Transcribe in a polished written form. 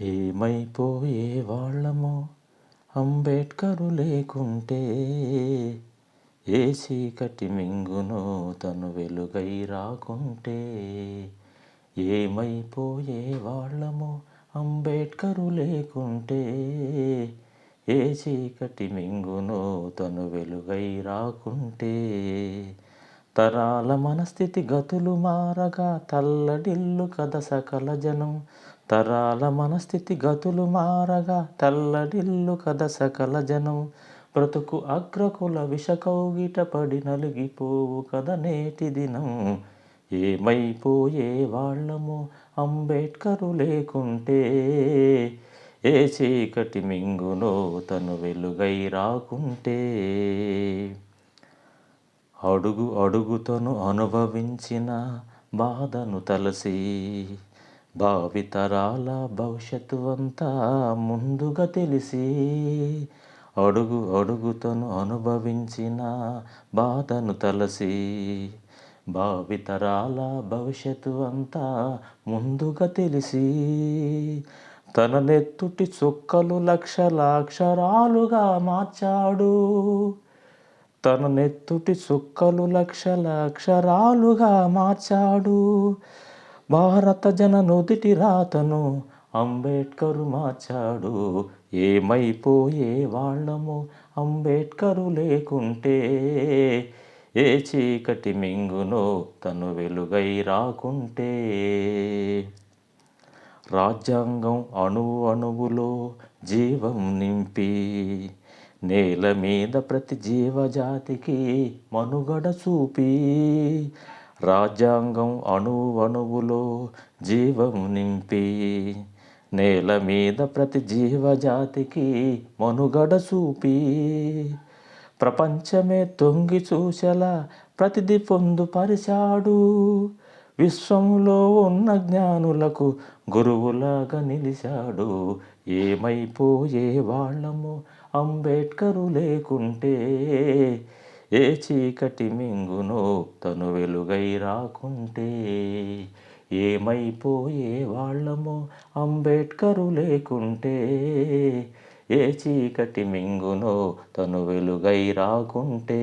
ఏమైపోయే వాళ్ళమో అంబేడ్కరు లేకుంటే, ఏ చీకటి మింగునో తను వెలుగై రాకుంటే. ఏమైపోయే వాళ్ళమో అంబేడ్కరు లేకుంటే, ఏ చీకటి మింగునో తను వెలుగై రాకుంటే. తరాల మనస్థితి గతులు మారగా తల్లడిల్లు కథ సకల జనం. తరాల మనస్థితి గతులు మారగా తల్లడిల్లు కథ సకల జనం. బ్రతుకు అగ్రకుల విషకౌగిట పడి నలిగిపోవు కథ నేటి దినం. ఏమైపోయే వాళ్ళమో అంబేడ్కరు లేకుంటే, ఏ చీకటి మింగునో తను వెలుగై రాకుంటే. అడుగు అడుగుతను అనుభవించిన బాధను తలసి, భావితరాల భవిష్యత్తు అంతా ముందుగా తెలిసి. అడుగు అడుగుతను అనుభవించిన బాధను తలసి, భావితరాల భవిష్యత్తు అంతా ముందుగా తెలిసి. తన నెత్తుటి చుక్కలు లక్షల అక్షరాలుగా మార్చాడు. తన నెత్తుటి చుక్కలు లక్షల అక్షరాలుగా మార్చాడు. భారత జన నుదిటి రాతను అంబేడ్కరు మార్చాడు. ఏమైపోయే వాళ్ళమో అంబేడ్కరు లేకుంటే, ఏ చీకటి మింగునో తను వెలుగై రాకుంటే. రాజ్యాంగం అణువు అణువులో జీవం నింపి, నేల మీద ప్రతి జీవజాతికి మనుగడ చూపి. రాజ్యాంగం అణువు అణువులో జీవం నింపి, నేల మీద ప్రతి జీవజాతికి మనుగడ చూపి. ప్రపంచమే తొంగి చూసేలా ప్రతిది పొందుపరిచాడు. విశ్వంలో ఉన్న జ్ఞానులకు గురువులాగా నిలిచాడు. ఏమైపోయే వాళ్ళమో అంబేడ్కరు లేకుంటే, ఏ చీకటి మింగునో తను వెలుగై రాకుంటే. ఏమైపోయే వాళ్ళమో అంబేడ్కరు లేకుంటే, ఏ చీకటి మింగునో తను వెలుగై రాకుంటే.